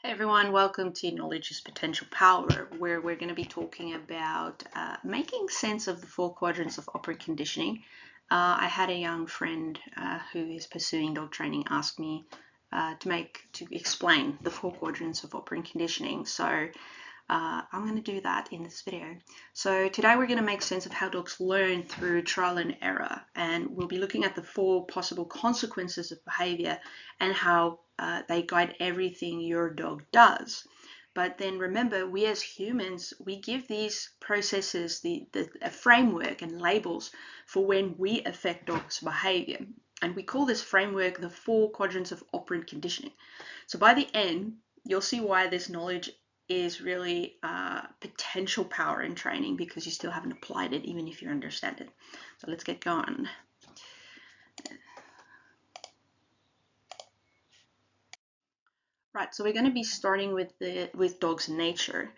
Hey everyone, welcome to Knowledge is Potential Power, where we're going to be talking about making sense of the four quadrants of operant conditioning. I had a young friend who is pursuing dog training ask me to explain the four quadrants of operant conditioning. So I'm going to do that in this video. So today we're going to make sense of how dogs learn through trial and error, and we'll be looking at the four possible consequences of behavior and how they guide everything your dog does. But then remember, we as humans, we give these processes a framework and labels for when we affect dogs' behavior. And we call this framework the four quadrants of operant conditioning. So by the end, you'll see why this knowledge is really potential power in training, because you still haven't applied it even if you understand it. So let's get going. Right, so we're going to be starting with dogs' nature.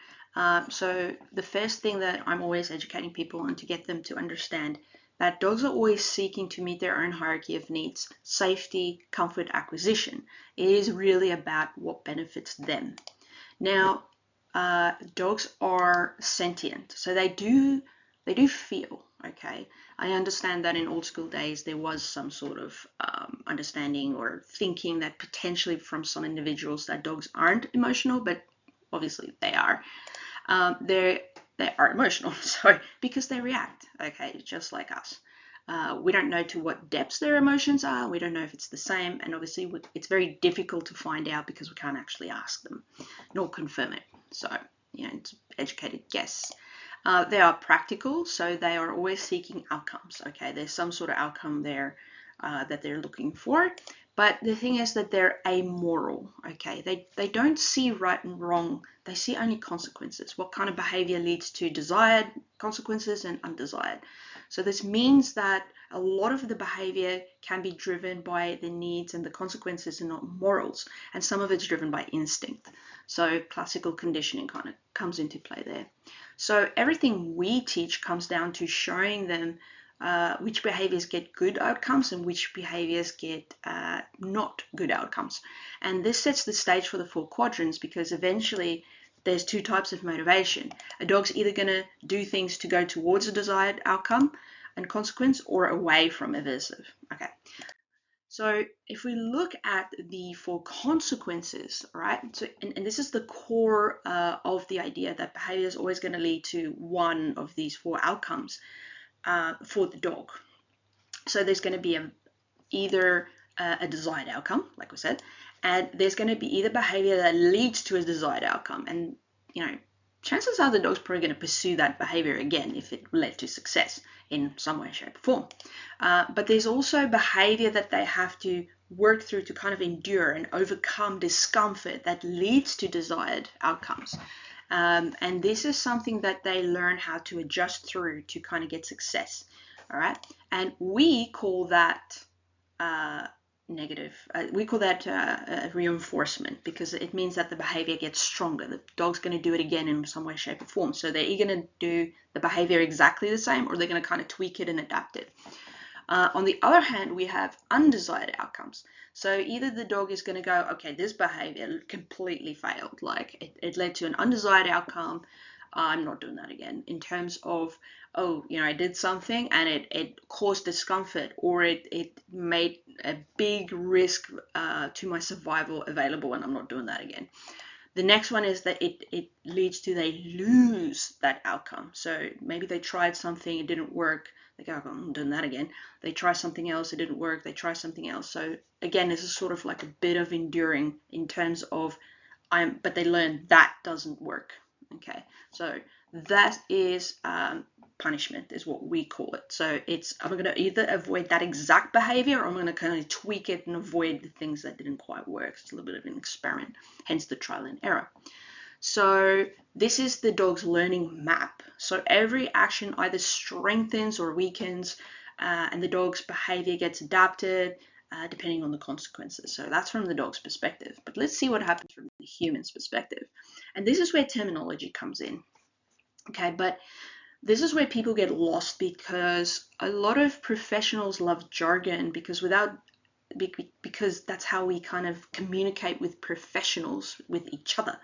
So the first thing that I'm always educating people on to get them to understand that dogs are always seeking to meet their own hierarchy of needs: safety, comfort, acquisition. It is really about what benefits them. Now, dogs are sentient, so they do feel. Okay, I understand that in old school days there was some sort of understanding or thinking that potentially from some individuals that dogs aren't emotional, but obviously they are. They are emotional, so because they react. Okay, just like us. We don't know to what depths their emotions are. We don't know if it's the same, and obviously it's very difficult to find out because we can't actually ask them nor confirm it. So, it's educated guess. They are practical, so they are always seeking outcomes. Okay, there's some sort of outcome there that they're looking for. But the thing is that they're amoral. Okay, they don't see right and wrong. They see only consequences. What kind of behavior leads to desired consequences and undesired. So this means that a lot of the behavior can be driven by the needs and the consequences and not morals. And some of it's driven by instinct. So classical conditioning kind of comes into play there. So everything we teach comes down to showing them which behaviors get good outcomes and which behaviors get not good outcomes. And this sets the stage for the four quadrants, because eventually there's two types of motivation. A dog's either going to do things to go towards a desired outcome and consequence, or away from aversive. Okay. So if we look at the four consequences, right? So, and this is the core of the idea that behavior is always going to lead to one of these four outcomes for the dog. So there's going to be either a desired outcome, like we said, and there's going to be either behavior that leads to a desired outcome. And, chances are the dog's probably going to pursue that behavior again if it led to success in some way, shape, or form. But there's also behavior that they have to work through to kind of endure and overcome discomfort that leads to desired outcomes. And this is something that they learn how to adjust through to kind of get success. All right. And we call that negative. We call that reinforcement, because it means that the behavior gets stronger. The dog's going to do it again in some way, shape, or form. So they're either going to do the behavior exactly the same, or they're going to kind of tweak it and adapt it. On the other hand, we have undesired outcomes. So either the dog is going to go, okay, this behavior completely failed. Like it led to an undesired outcome. I'm not doing that again, in terms of, I did something and it caused discomfort, or it made a big risk to my survival available, and I'm not doing that again. The next one is that it leads to they lose that outcome. So maybe they tried something, it didn't work. They go, I'm doing that again. They try something else, it didn't work. They try something else. So again, this is sort of like a bit of enduring in terms of, but they learn that doesn't work. Okay, so that is punishment, is what we call it. So I'm going to either avoid that exact behavior, or I'm going to kind of tweak it and avoid the things that didn't quite work. It's a little bit of an experiment, hence the trial and error. So this is the dog's learning map. So every action either strengthens or weakens, and the dog's behavior gets adapted depending on the consequences. So that's from the dog's perspective. But let's see what happens from the human's perspective. And this is where terminology comes in. Okay, but this is where people get lost, because a lot of professionals love jargon, because without because that's how we kind of communicate with professionals, with each other.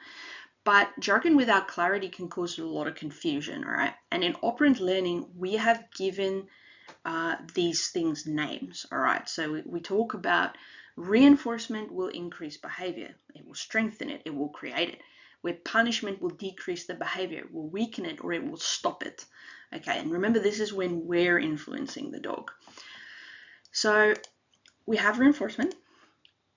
But jargon without clarity can cause a lot of confusion, all right? And in operant learning, we have given these things names, all right? So we talk about reinforcement will increase behavior, it will strengthen it, it will create it. Where punishment will decrease the behavior, it will weaken it, or it will stop it. Okay, and remember, this is when we're influencing the dog. So we have reinforcement.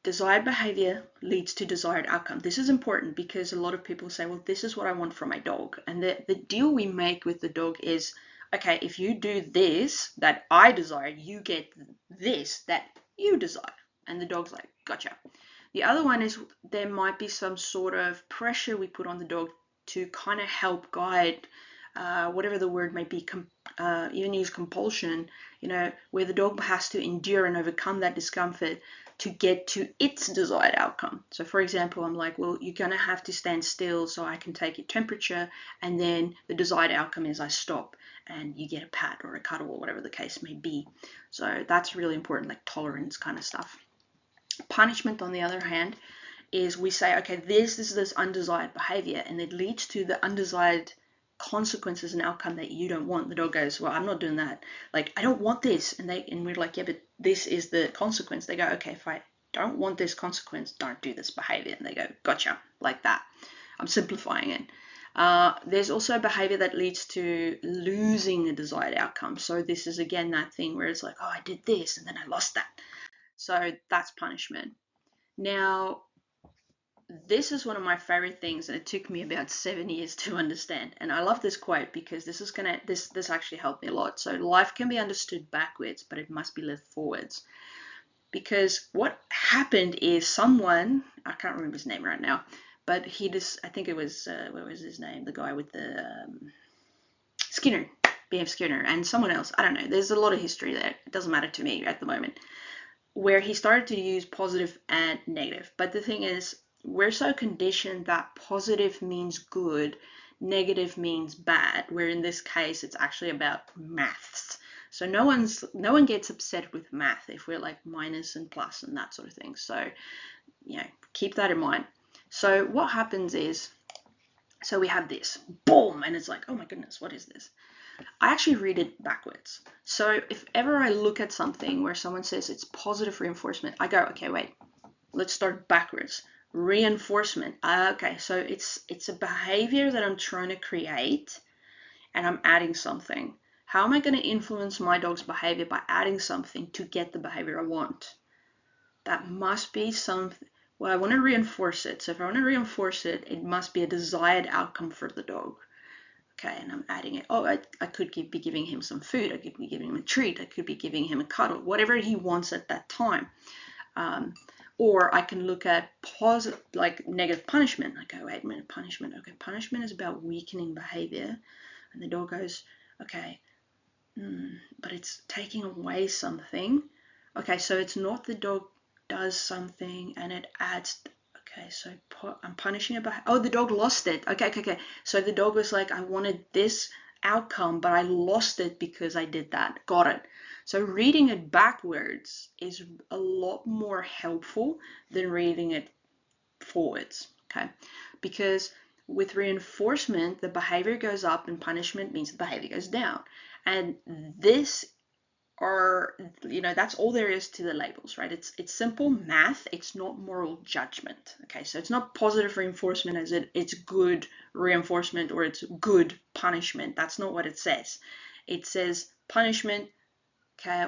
Desired behavior leads to desired outcome. This is important because a lot of people say, well, this is what I want from my dog. And the deal we make with the dog is, okay, if you do this that I desire, you get this that you desire. And the dog's like, gotcha. The other one is there might be some sort of pressure we put on the dog to kind of help guide, whatever the word may be, even use compulsion, where the dog has to endure and overcome that discomfort to get to its desired outcome. So for example, I'm like, well, you're going to have to stand still so I can take your temperature, and then the desired outcome is I stop and you get a pat or a cuddle or whatever the case may be. So that's really important, like tolerance kind of stuff. Punishment, on the other hand, is we say, okay, this is this undesired behavior, and it leads to the undesired consequences and outcome that you don't want. The dog goes, well, I'm not doing that. Like, I don't want this. And we're like, yeah, but this is the consequence. They go, okay, if I don't want this consequence, don't do this behavior. And they go, gotcha, like that. I'm simplifying it. There's also behavior that leads to losing a desired outcome. So this is, again, that thing where it's like, oh, I did this and then I lost that. So that's punishment. Now, this is one of my favorite things, and it took me about 7 years to understand. And I love this quote because this actually helped me a lot. So life can be understood backwards, but it must be lived forwards. Because what happened is someone, I can't remember his name right now, but I think it was, what was his name? The guy with the Skinner, B.F. Skinner, and someone else. I don't know. There's a lot of history there. It doesn't matter to me at the moment. Where he started to use positive and negative. But the thing is, we're so conditioned that positive means good, negative means bad, where in this case it's actually about maths. So no one gets upset with math if we're like minus and plus and that sort of thing. So keep that in mind. So what happens is, so we have this boom, and it's like, oh my goodness, what is this? I actually read it backwards. So if ever I look at something where someone says it's positive reinforcement, I go, okay, wait, let's start backwards. Reinforcement. Okay, so it's a behavior that I'm trying to create, and I'm adding something. How am I going to influence my dog's behavior? By adding something to get the behavior I want. That must be something. Well, I want to reinforce it. So if I want to reinforce it, it must be a desired outcome for the dog. Okay, and I'm adding it. Oh, I could be giving him some food. I could be giving him a treat. I could be giving him a cuddle, whatever he wants at that time. Or I can look at positive, like negative punishment. I go, wait a minute, punishment. Okay, punishment is about weakening behavior. And the dog goes, okay, but it's taking away something. Okay, so it's not the dog does something and it adds. Okay, so I'm punishing it. Oh, the dog lost it. Okay. So the dog was like, I wanted this outcome, but I lost it because I did that. Got it. So reading it backwards is a lot more helpful than reading it forwards. Okay, because with reinforcement, the behavior goes up and punishment means the behavior goes down. And this that's all there is to the labels, right? It's simple math. It's not moral judgment. Okay, so it's not positive reinforcement as it's good reinforcement or it's good punishment. That's not what it says. It says punishment. Okay,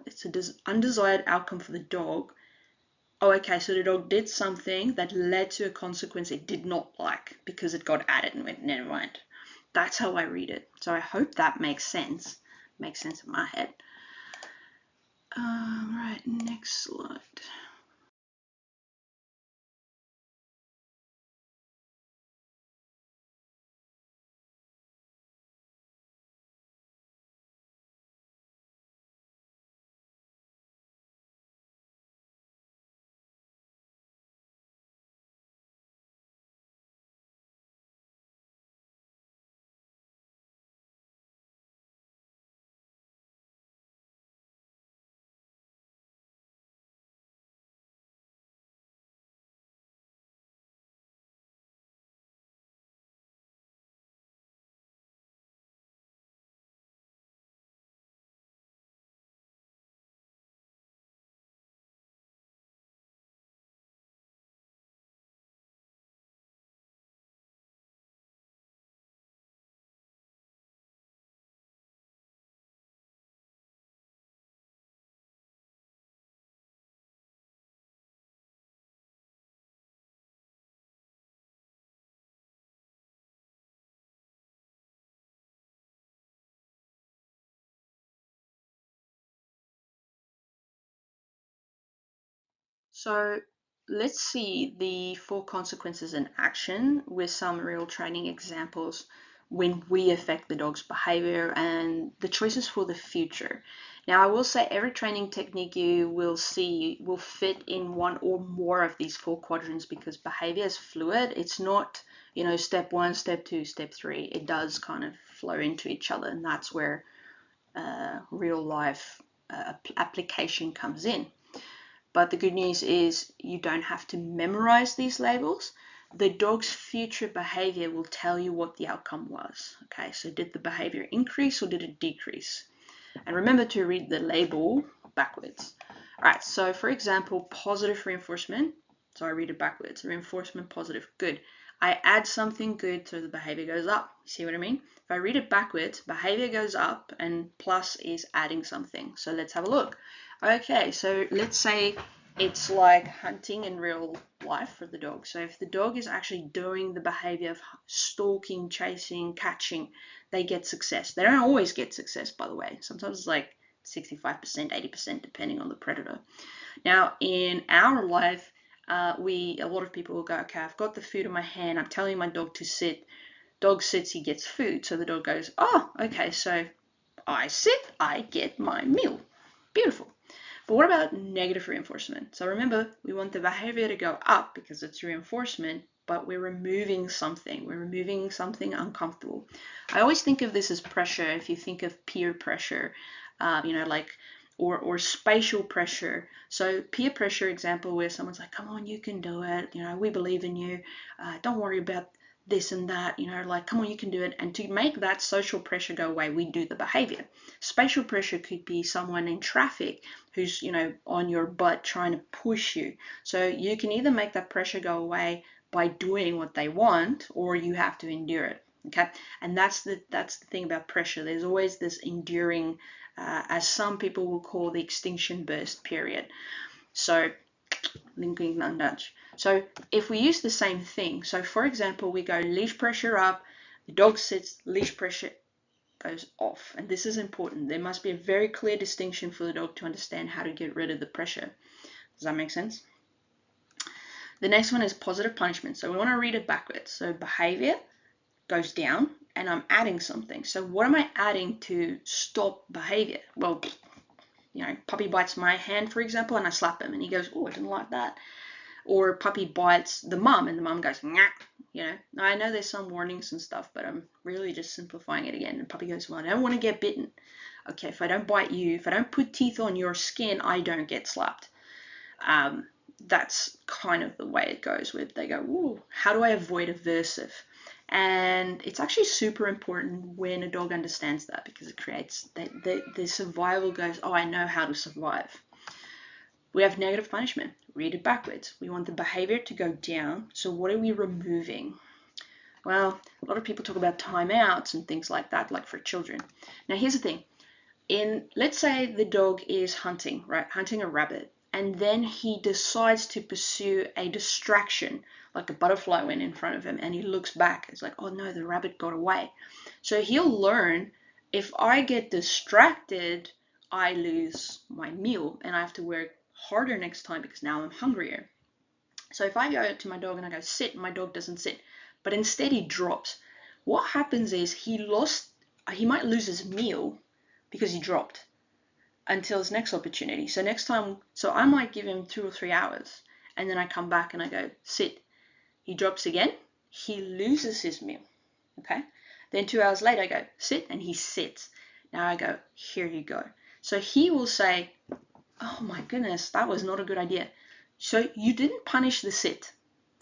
it's an undesired outcome for the dog. Oh, okay, so the dog did something that led to a consequence it did not like because it got added and went, never mind. That's how I read it. So I hope that makes sense. Makes sense in my head. Right, next slide. So let's see the 4 consequences in action with some real training examples when we affect the dog's behavior and the choices for the future. Now, I will say every training technique you will see will fit in one or more of these 4 quadrants because behavior is fluid. It's not, step 1, step 2, step 3. It does kind of flow into each other, and that's where real life application comes in. But the good news is you don't have to memorize these labels. The dog's future behavior will tell you what the outcome was. Okay, so did the behavior increase or did it decrease? And remember to read the label backwards. All right, so for example, positive reinforcement. So I read it backwards. Reinforcement positive, good. I add something good so the behavior goes up. See what I mean? If I read it backwards, behavior goes up and plus is adding something. So let's have a look. Okay, so let's say it's like hunting in real life for the dog. So if the dog is actually doing the behavior of stalking, chasing, catching, they get success. They don't always get success, by the way. Sometimes it's like 65%, 80%, depending on the predator. Now, in our life, a lot of people will go, okay, I've got the food in my hand. I'm telling my dog to sit. Dog sits, he gets food. So the dog goes, oh, okay, so I sit, I get my meal. Beautiful. But what about negative reinforcement? So remember, we want the behavior to go up because it's reinforcement, but we're removing something. We're removing something uncomfortable. I always think of this as pressure. If you think of peer pressure, or spatial pressure. So peer pressure example where someone's like, come on, you can do it. We believe in you. Don't worry about this and that, like, come on, you can do it. And to make that social pressure go away, we do the behavior. Spatial pressure could be someone in traffic who's, on your butt trying to push you. So you can either make that pressure go away by doing what they want, or you have to endure it. Okay, and that's the thing about pressure. There's always this enduring, as some people will call the extinction burst period. So linking nudge. So if we use the same thing, so for example, we go leash pressure up, the dog sits, leash pressure goes off. And this is important. There must be a very clear distinction for the dog to understand how to get rid of the pressure. Does that make sense? The next one is positive punishment. So we want to read it backwards. So behavior goes down and I'm adding something. So what am I adding to stop behavior? Well, puppy bites my hand, for example, and I slap him and he goes, oh, I didn't like that. Or puppy bites the mum and the mum goes, nah. Now I know there's some warnings and stuff, but I'm really just simplifying it again. And puppy goes, well, I don't want to get bitten. Okay, if I don't bite you, if I don't put teeth on your skin, I don't get slapped. That's kind of the way it goes with, they go, ooh, how do I avoid aversive? And it's actually super important when a dog understands that because it creates the survival goes, oh, I know how to survive. We have negative punishment. Read it backwards. We want the behavior to go down. So what are we removing? Well, a lot of people talk about timeouts and things like that, like for children. Now, here's the thing. Let's say the dog is hunting, right? Hunting a rabbit. And then he decides to pursue a distraction, like a butterfly went in front of him, and he looks back. It's like, oh no, the rabbit got away. So he'll learn, if I get distracted, I lose my meal, and I have to work harder next time because now I'm hungrier. So if I go to my dog and I go, sit, my dog doesn't sit, but instead he drops. What happens is he might lose his meal because he dropped until his next opportunity. So next time, so I might give him 2 or 3 hours and then I come back and I go, sit. He drops again, he loses his meal, okay? Then 2 hours later I go, sit, and he sits. Now I go, here you go. So he will say, oh my goodness, that was not a good idea. So you didn't punish the sit,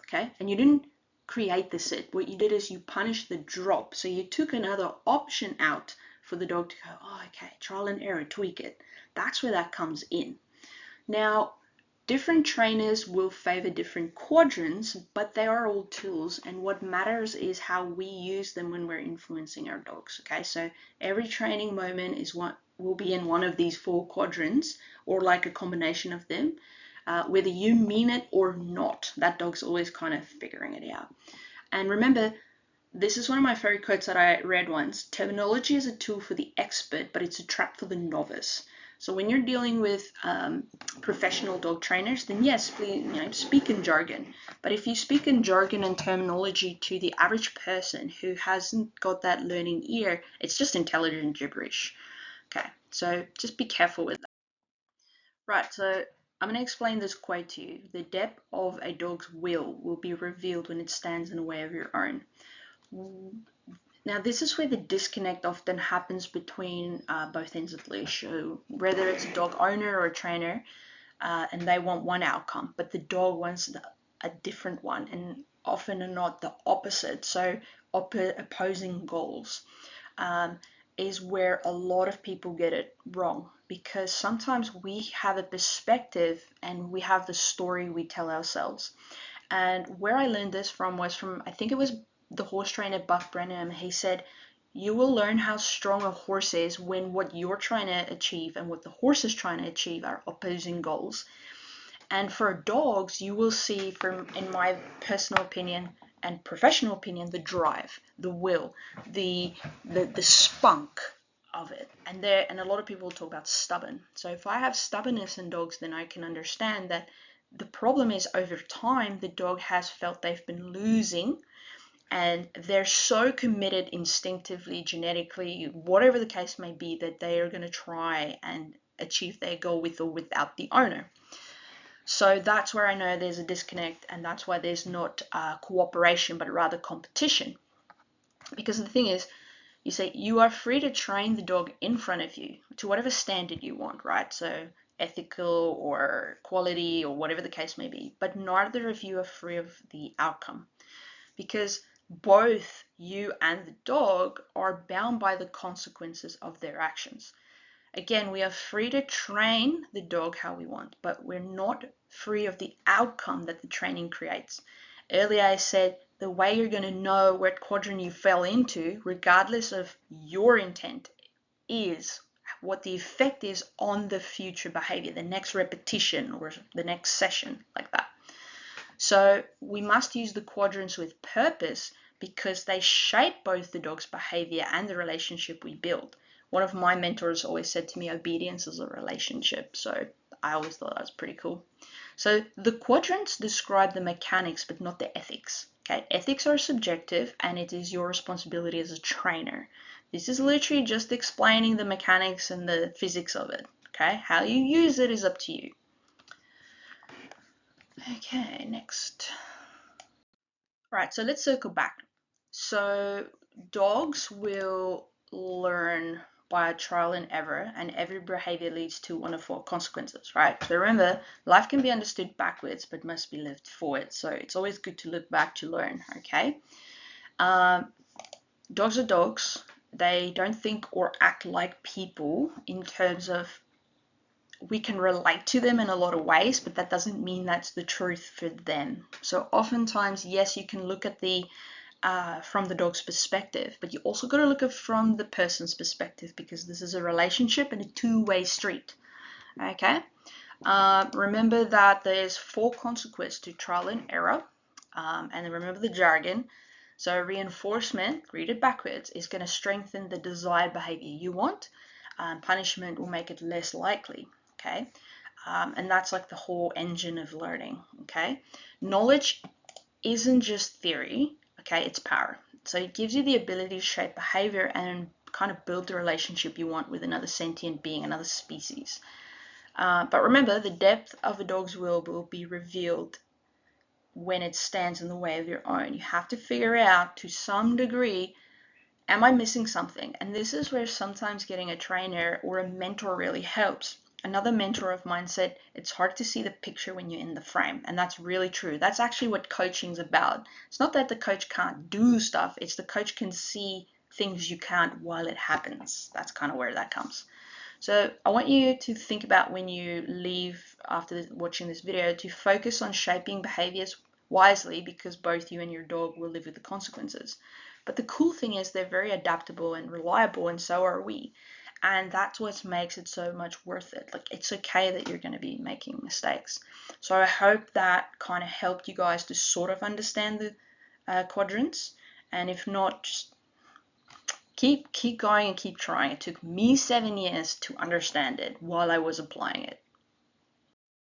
okay? And you didn't create the sit. What you did is you punished the drop. So you took another option out for the dog to go, oh, okay, trial and error, tweak it. That's where that comes in. Now, different trainers will favor different quadrants, but they are all tools. And what matters is how we use them when we're influencing our dogs, okay? So every training moment will be in one of these 4 quadrants or like a combination of them. Whether you mean it or not, that dog's always kind of figuring it out. And remember, this is one of my favorite quotes that I read once. Terminology is a tool for the expert, but it's a trap for the novice. So when you're dealing with professional dog trainers, then yes, please, speak in jargon. But if you speak in jargon and terminology to the average person who hasn't got that learning ear, it's just intelligent gibberish. Okay, so just be careful with that. Right, so I'm going to explain this quote to you. The depth of a dog's will be revealed when it stands in the way of your own. Now, this is where the disconnect often happens between both ends of the leash. So whether it's a dog owner or a trainer, and they want one outcome, but the dog wants a different one, and often or not the opposite. So opposing goals is where a lot of people get it wrong, because sometimes we have a perspective and we have the story we tell ourselves. And where I learned this from was from, I think it was the horse trainer Buck Brenham. He said, you will learn how strong a horse is when what you're trying to achieve and what the horse is trying to achieve are opposing goals. And for dogs, you will see, from, in my personal opinion and professional opinion, the drive, the will, the spunk of it. And a lot of people talk about stubborn. So if I have stubbornness in dogs, then I can understand that the problem is over time the dog has felt they've been losing, and they're so committed instinctively, genetically, whatever the case may be, that they are going to try and achieve their goal with or without the owner. So that's where I know there's a disconnect, and that's why there's not cooperation, but rather competition. Because the thing is, you say you are free to train the dog in front of you to whatever standard you want, right? So ethical or quality or whatever the case may be, but neither of you are free of the outcome, because both you and the dog are bound by the consequences of their actions. Again, we are free to train the dog how we want, but we're not free of the outcome that the training creates. Earlier I said the way you're going to know what quadrant you fell into, regardless of your intent, is what the effect is on the future behavior, the next repetition or the next session, like that. So we must use the quadrants with purpose, because they shape both the dog's behavior and the relationship we build. One of my mentors always said to me, obedience is a relationship. So I always thought that was pretty cool. So the quadrants describe the mechanics, but not the ethics. Okay, ethics are subjective, and it is your responsibility as a trainer. This is literally just explaining the mechanics and the physics of it. Okay, how you use it is up to you. Okay, next. Right, so let's circle back. So dogs will learn by trial and error, and every behavior leads to one of four consequences, right? So remember, life can be understood backwards, but must be lived forward. So it's always good to look back to learn, okay? Dogs are dogs. They don't think or act like people in terms of, we can relate to them in a lot of ways, but that doesn't mean that's the truth for them. So oftentimes, yes, you can look at the from the dog's perspective, but you also got to look at from the person's perspective, because this is a relationship and a two-way street. Okay. Remember that there's four consequences to trial and error, and then remember the jargon. So reinforcement, read it backwards, is going to strengthen the desired behavior you want. Punishment will make it less likely. Okay, and that's like the whole engine of learning. Okay, knowledge isn't just theory. Okay, it's power. So it gives you the ability to shape behavior and kind of build the relationship you want with another sentient being, another species. But remember, the depth of a dog's will be revealed when it stands in the way of your own. You have to figure out, to some degree, am I missing something? And this is where sometimes getting a trainer or a mentor really helps. Another mentor of mine said, it's hard to see the picture when you're in the frame. And that's really true. That's actually what coaching's about. It's not that the coach can't do stuff, it's the coach can see things you can't while it happens. That's kind of where that comes. So I want you to think about, when you leave after watching this video, to focus on shaping behaviors wisely, because both you and your dog will live with the consequences. But the cool thing is they're very adaptable and reliable, and so are we. And that's what makes it so much worth it. Like, it's okay that you're going to be making mistakes. So I hope that kind of helped you guys to sort of understand the quadrants. And if not, just keep going and keep trying. It took me 7 years to understand it while I was applying it.